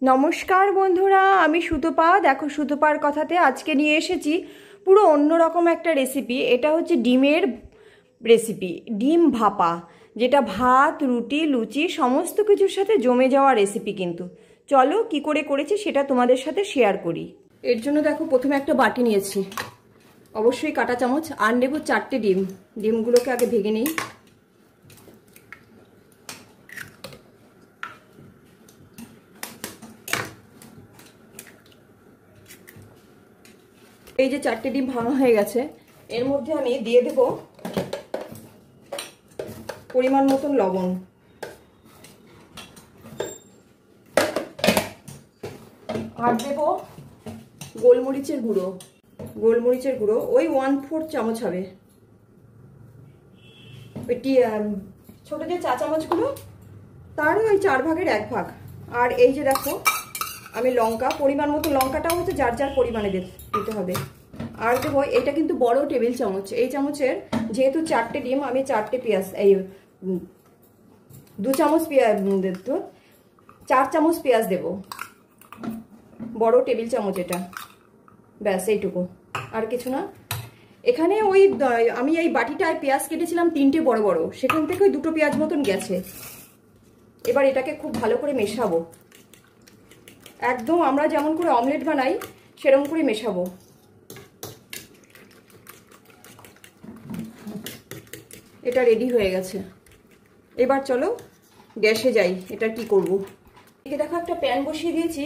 নমস্কার বন্ধুরা, আমি সুতপা। দেখো, সুতপার কথাতে আজকে নিয়ে এসেছি পুরো অন্যরকম একটা রেসিপি। এটা হচ্ছে ডিমের রেসিপি, ডিম ভাপা, যেটা ভাত, রুটি, লুচি সমস্ত কিছুর সাথে জমে যাওয়া রেসিপি। কিন্তু চলো কি করে করেছি সেটা তোমাদের সাথে শেয়ার করি। এর জন্য দেখো, প্রথমে একটা বাটি নিয়েছি, অবশ্যই কাঁটা চামচ, আর নেব 4টে ডিম। ডিমগুলোকে আগে ভেঙে নিই। এই যে 4টে ডিম ভাঙা হয়ে গেছে, এর মধ্যে আমি দিয়ে দেব পরিমাণ মতন লবণ, আর দেব গোলমরিচের গুঁড়ো। গোলমরিচের গুঁড়ো ওই 1/4 চামচ হবে। ওই ছোটো যে চা চামচগুলো, তার ওই 4/1 ভাগ। আর এই যে দেখো, আমি লঙ্কা, পরিমাণ মতো, লঙ্কাটাও হচ্ছে যার যার পরিমাণে দিতে হবে। আর দেবো, এটা কিন্তু বড় টেবিল চামচ, এই চামচের যেহেতু 4টে ডিম, আমি 4টে পেঁয়াজ, এই 2 চামচ পেঁয়াজ, 4 চামচ পেঁয়াজ দেব, বড় টেবিল চামচ এটা। ব্যাস এইটুকু, আর কিছু না। এখানে ওই আমি এই বাটিটায় পেঁয়াজ কেটেছিলাম 3টে বড় বড়, সেখান থেকে ওই 2টো পেঁয়াজ মতন গেছে। এবার এটাকে খুব ভালো করে মেশাবো, একদম আমরা যেমন করে অমলেট বানাই সেরকম করে মেশাবো। এটা রেডি হয়ে গেছে। এবার চলো গ্যাসে যাই, এটা কি করব। এদিকে দেখো, একটা প্যান বসিয়ে দিয়েছি।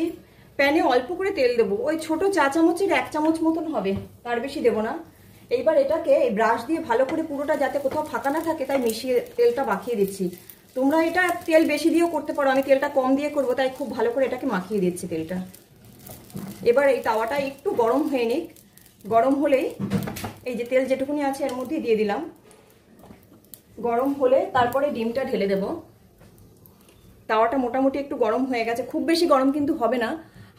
প্যানে অল্প করে তেল দেবো, ওই ছোট চা চামচের 1 চামচ মতন হবে, তার বেশি দেবো না। এইবার এটাকে ব্রাশ দিয়ে ভালো করে পুরোটা, যাতে কোথাও ফাঁকা না থাকে, তাই মিশিয়ে তেলটা মাখিয়ে দিচ্ছি। তোমরা এটা তেল বেশি দিয়েও করতে পারো, আমি তেলটা কম দিয়ে করবো, তাই খুব ভালো করে এটাকে মাখিয়ে দিচ্ছি তেলটা। এবার এই তাওয়াটা একটু গরম হয়ে নিক। গরম হলেই এই যে তেল যেটুকুনি আছে এর মধ্যে দিয়ে দিলাম। গরম হলে তারপরে ডিমটা ঢেলে দেব। তাওয়াটা মোটামুটি একটু গরম হয়ে গেছে, খুব বেশি গরম কিন্তু হবে না,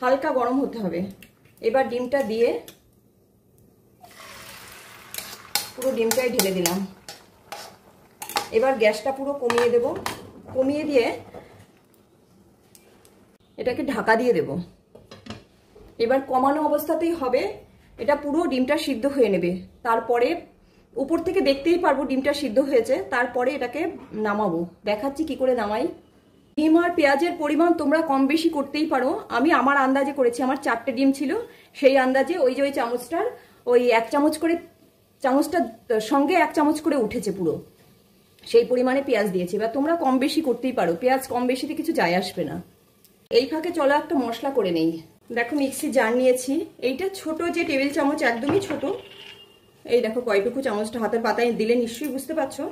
হালকা গরম হতে হবে। এবার ডিমটা দিয়ে পুরো ডিমটাই ঢেলে দিলাম। এবার গ্যাসটা পুরো কমিয়ে দেব, কমিয়ে দিয়ে এটাকে ঢাকা দিয়ে দেব। এবার কমানো অবস্থাতেই হবে, এটা পুরো ডিমটা সিদ্ধ হয়ে নেবে। তারপরে উপর থেকে দেখতেই পারবো ডিমটা সিদ্ধ হয়েছে, তারপরে এটাকে নামাবো। দেখাচ্ছি কি করে নামাই। ডিম আর পেঁয়াজের পরিমাণ তোমরা কম বেশি করতেই পারো, আমি আমার আন্দাজে করেছি। আমার 4টে ডিম ছিল, সেই আন্দাজে ওই যে ওই চামচটার ওই 1 চামচ করে, চামচটার সঙ্গে 1 চামচ করে উঠেছে পুরো, সেই পরিমাণে পেঁয়াজ দিয়েছি। এবার তোমরা কম বেশি করতেই পারো, পেঁয়াজ কম বেশিতে কিছু যায় আসবে না। এই ফাঁকে চলো একটা মশলা করে নেই। দেখো, মিক্সি জার নিয়েছি, এইটা ছোট যে টেবিল চামচ, একদমই ছোট। এই দেখো কয়টুকু চামচটা হাতের পাতায় দিলে নিশ্চয়ই বুঝতে পারছো।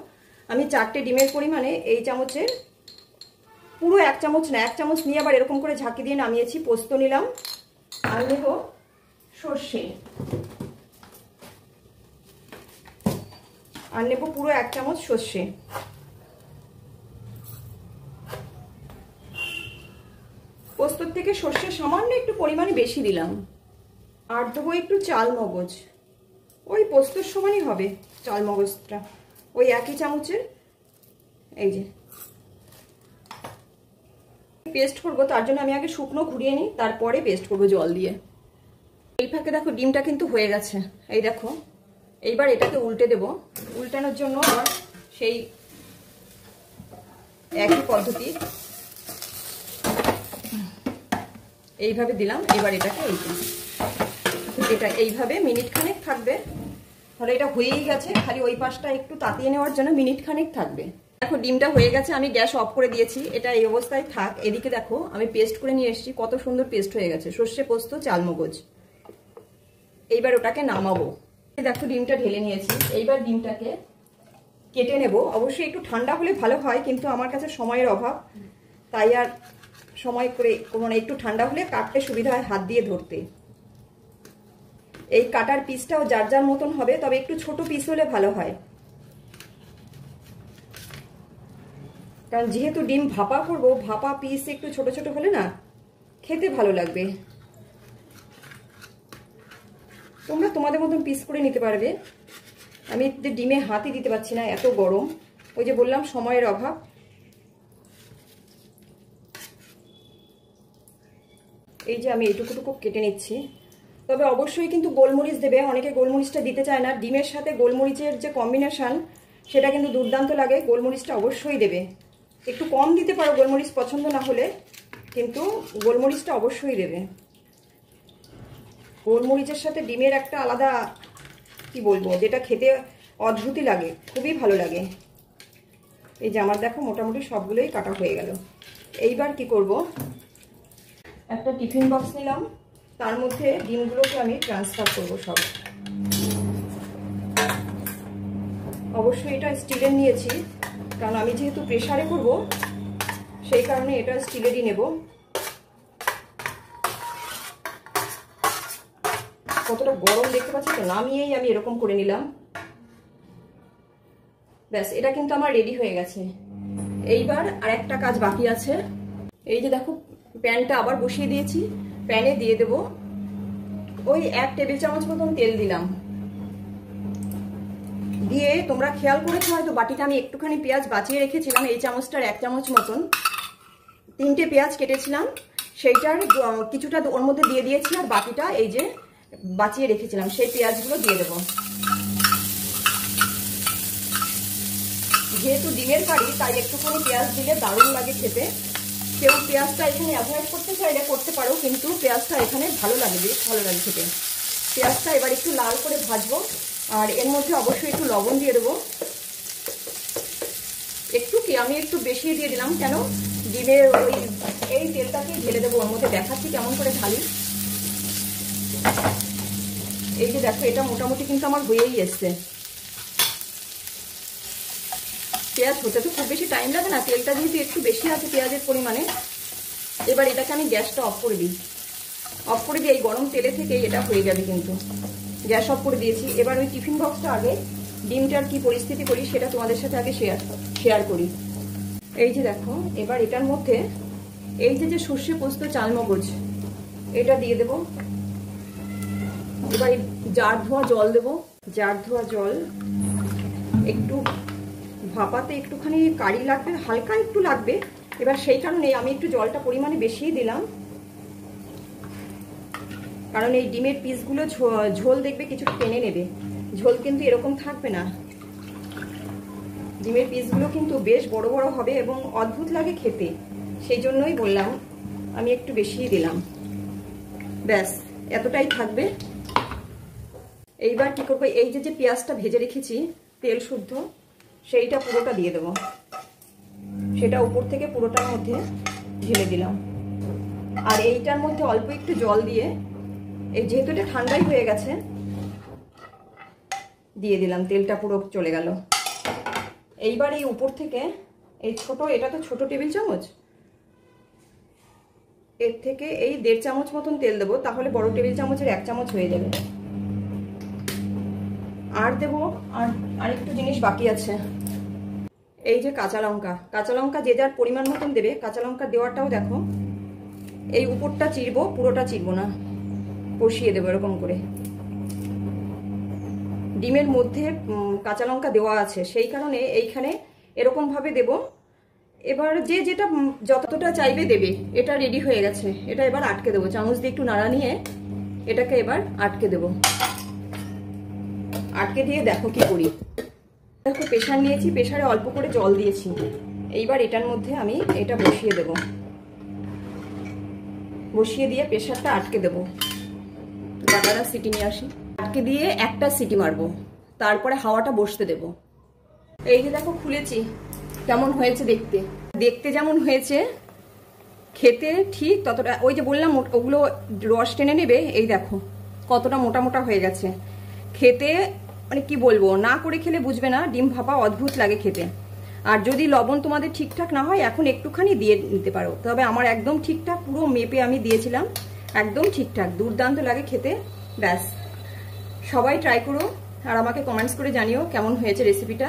আমি 4টে ডিমের পরিমাণে এই চামচের পুরো 1 চামচ না, 1 চামচ নিয়ে আবার এরকম করে ঝাঁকি দিয়ে নামিয়েছি। পোস্ত নিলাম, আর নেব সর্ষে, আর নেব পুরো 1 চামচ সর্ষে। পোস্তর থেকে সর্ষে সামান্য একটু পরিমাণে বেশি দিলাম। আর দেবো একটু চাল মগজ, ওই পোস্তর সমানই হবে চাল মগজটা, ওই 1 চামচের। এই যে পেস্ট করবো, তার জন্য আমি আগে শুকনো ঘুরিয়ে নিই, তারপরে পেস্ট করবো জল দিয়ে। এই ফাঁকে দেখো ডিমটা কিন্তু হয়ে গেছে, এই দেখো। এইবার এটাকে উল্টে দেব। উল্টানোর জন্য আবার সেই একই পদ্ধতি, এইভাবে দিলাম। এবার এটাকে এটা এইভাবে মিনিট খানেক থাকবে, তাহলে এটা হয়েই গেছে। খালি ওই পাশটা একটু তাতিয়ে নেওয়ার জন্য মিনিট খানেক থাকবে। দেখো ডিমটা হয়ে গেছে, আমি গ্যাস অফ করে দিয়েছি, এটা এই অবস্থায় থাক। এদিকে দেখো আমি পেস্ট করে নিয়ে এসেছি, কত সুন্দর পেস্ট হয়ে গেছে, সর্ষে পোস্ত চালমগজ। এইবার ওটাকে নামাবো। দেখো ডিমটা ঢেলে নিয়েছি, এইবার ডিমটাকে কেটে নেব। অবশ্যই একটু ঠান্ডা হলে ভালো হয়, কিন্তু আমার কাছে সময়ের অভাব, তাই আর সময় করে, মানে একটু ঠান্ডা হলে কাটতে সুবিধা হয় হাত দিয়ে ধরতে। এই কাটার পিসটাও যার যার মতন হবে, তবে একটু ছোট পিস হলে ভালো হয়, কারণ যেহেতু ডিম ভাপা করবো, ভাপা পিস একটু ছোট ছোট হলে না খেতে ভালো লাগবে। তোমরা তোমাদের মতন পিস করে নিতে পারবে। আমি ডিমে হাতই দিতে পারছি না, এত গরম। ওই যে বললাম সময়ের অভাব। এই যে আমি এইটুকুটুকু কেটে নিচ্ছি। তবে অবশ্যই কিন্তু গোলমরিচ দেবে, অনেকে গোলমরিচটা দিতে চায় না। ডিমের সাথে গোলমরিচের যে কম্বিনেশন সেটা কিন্তু দুর্দান্ত লাগে। গোলমরিচটা অবশ্যই দেবে, একটু কম দিতে পারো গোলমরিচ পছন্দ না হলে, কিন্তু গোলমরিচটা অবশ্যই দেবে। গোলমরিচের সাথে ডিমের একটা আলাদা কি বলবো, যেটা খেতে অদ্ভুতই লাগে, খুবই ভালো লাগে। এই যে আমার দেখো মোটামুটি সবগুলোই কাটা হয়ে গেল। এইবার কি করব, একটা টিফিন বক্স নিলাম, তার মধ্যে ডিমগুলোকে আমি ট্রান্সফার করব সব। অবশ্যই এটা স্টিলের নিয়েছি, কারণ আমি যেহেতু প্রেসারে করব সেই কারণে এটা স্টিলেরই নেব। কতটা গরম দেখতে পাচ্ছি তো, নামিয়েই আমি এরকম করে নিলাম। ব্যাস, এটা কিন্তু আমার রেডি হয়ে গেছে। এইবার আর একটা কাজ বাকি আছে। এই যে দেখো প্যানটা আবার বসিয়ে দিয়েছি, প্যানে দিয়ে দেব ওই 1 টেবিল চামচ মতন তেল দিলাম। দিয়ে তোমরা খেয়াল করেছো হয়তো বাটিটা আমি একটুখানি পেঁয়াজ বাঁচিয়ে রেখেছিলাম, এই চামচটার 1 চামচ মতন। 3টে পেঁয়াজ কেটেছিলাম, সেইটার কিছুটা ওর মধ্যে দিয়ে দিয়েছি, আর বাকিটা এই যে বাঁচিয়ে রেখেছিলাম সেই পেঁয়াজগুলো দিয়ে দেবো। যেহেতু ডিমের কারি তাই একটুখানি পেঁয়াজ দিলে দারুণ লাগে খেতে। কেউ পেঁয়াজটা এখানে অ্যাভয়েড করতে চাইলে করতে পারো, কিন্তু পেঁয়াজটা এখানে ভালো লাগে, বেশ ভালো লাগে খেতে। পেঁয়াজটা এবার একটু লাল করে ভাজবো, আর এর মধ্যে অবশ্যই একটু লবণ দিয়ে দেবো। একটু কি আমি একটু বেশি দিয়ে দিলাম, কেন ডিমের ওই এই তেলটাকে ঢেলে দেবো ওর মধ্যে, দেখাচ্ছি কেমন করে ঢালি। এই যে দেখো এটা মোটামুটি কিন্তু আমার হয়েই এসছে। পেঁয়াজ হতে তো খুব বেশি টাইম লাগে না, তেলটা যেহেতু একটু বেশি আছে পেঁয়াজের পরিমাণে। এবার এটাকে আমি গ্যাসটা অফ করে দিই, অফ করে দিয়ে এই গরম তেলে থেকেই এটা হয়ে যাবে। কিন্তু গ্যাস অফ করে দিয়েছি। এবার ওই টিফিন বক্সটা আগে ডিমটার কি পরিস্থিতি করি সেটা তোমাদের সাথে আগে শেয়ার করি। এই যে দেখো এবার এটার মধ্যে এই যে সর্ষে পোস্ত চালমগজ এটা দিয়ে দেব। এবার জার ধোয়া জল দেব, জার ধোয়া জল। একটু ভাপাতে একটুখানি কারি লাগবে, হালকা একটু লাগবে। এবার সেই কারণে আমি একটু জলটা পরিমাণে বেশিই দিলাম, কারণ এই ডিমের পিসগুলো ঝোল দেখবে কিছুটা টেনে নেবে, ঝোল কিন্তু এরকম থাকবে না। ডিমের পিসগুলো কিন্তু বেশ বড় বড় হবে এবং অদ্ভুত লাগে খেতে, সেই জন্যই বললাম আমি একটু বেশিই দিলাম। ব্যাস এতটাই থাকবে। এইবার কি করবো, এই যে পেঁয়াজটা ভেজে রেখেছি তেল শুদ্ধ, সেইটা পুরোটা দিয়ে দেবো। সেটা উপর থেকে পুরোটার মধ্যে ঢেলে দিলাম। আর এইটার মধ্যে অল্প একটু জল দিয়ে, এই যেহেতু এটা ঠান্ডাই হয়ে গেছে, দিয়ে দিলাম, তেলটা পুরো চলে গেল। এইবার এই উপর থেকে এই এটা তো ছোট টেবিল চামচ, এর থেকে এই 1.5 চামচ মতন তেল দেবো, তাহলে বড় টেবিল চামচের 1 চামচ হয়ে যাবে। আর দেবো আর একটু জিনিস বাকি আছে। এই যে কাঁচা লঙ্কা যে যার পরিমাণ মতন দেবে। কাঁচা লঙ্কা দেওয়াটাও দেখো এই উপরটা চিরবো, পুরোটা চিরবো না, কষিয়ে দেবো এরকম করে। ডিমের মধ্যে কাঁচা লঙ্কা দেওয়া আছে সেই কারণে এইখানে এরকম ভাবে দেব। এবার যে যেটা যতটা চাইবে দেবে। এটা রেডি হয়ে গেছে, এটা এবার আটকে দেবো, চামচ দিয়ে একটু নাড়া নিয়ে এটাকে এবার আটকে দেবো। আটকে দিয়ে দেখো কি করি। দেখো প্রেসার নিয়েছি, প্রেসারে অল্প করে জল দিয়েছি। এইবার এটার মধ্যে আমি এটা বসিয়ে দেব, বসিয়ে দিয়ে প্রেসারটা আটকে দেবো। বাটারা সিটি নিয়ে আসি, আটকে দিয়ে একটা সিটি মারবো, তারপরে হাওয়াটা বসতে দেব। এই যে দেখো খুলেছি, কেমন হয়েছে দেখতে। দেখতে যেমন হয়েছে খেতে ঠিক ততটা, ওই যে বললাম ওগুলো রস টেনে নেবে। এই দেখো কতটা মোটা মোটা হয়ে গেছে। খেতে মানে কি বলবো, না করে খেলে বুঝবে না, ডিম ভাপা অদ্ভুত লাগে খেতে। আর যদি লবণ তোমাদের ঠিকঠাক না হয় এখন একটুখানি দিয়ে নিতে পারো, তবে আমার একদম ঠিকঠাক পুরো মেপে আমি দিয়েছিলাম, একদম ঠিকঠাক, দুর্দান্ত লাগে খেতে। ব্যাস সবাই ট্রাই করো আর আমাকে কমেন্টস করে জানিও কেমন হয়েছে রেসিপিটা।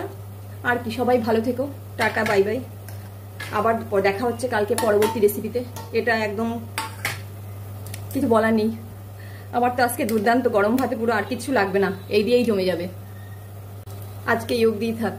আর কি, সবাই ভালো থেকো, টাটা বাই বাই। আবার দেখা হচ্ছে কালকে পরবর্তী রেসিপিতে। এটা একদম কিছু বলার নেই, আমার তো আজকে দুর্দান্ত গরম ভাতে পুরো আর কিছু লাগবে না, এই দিয়েই জমে যাবে। আজকে এই অবধিই থাক।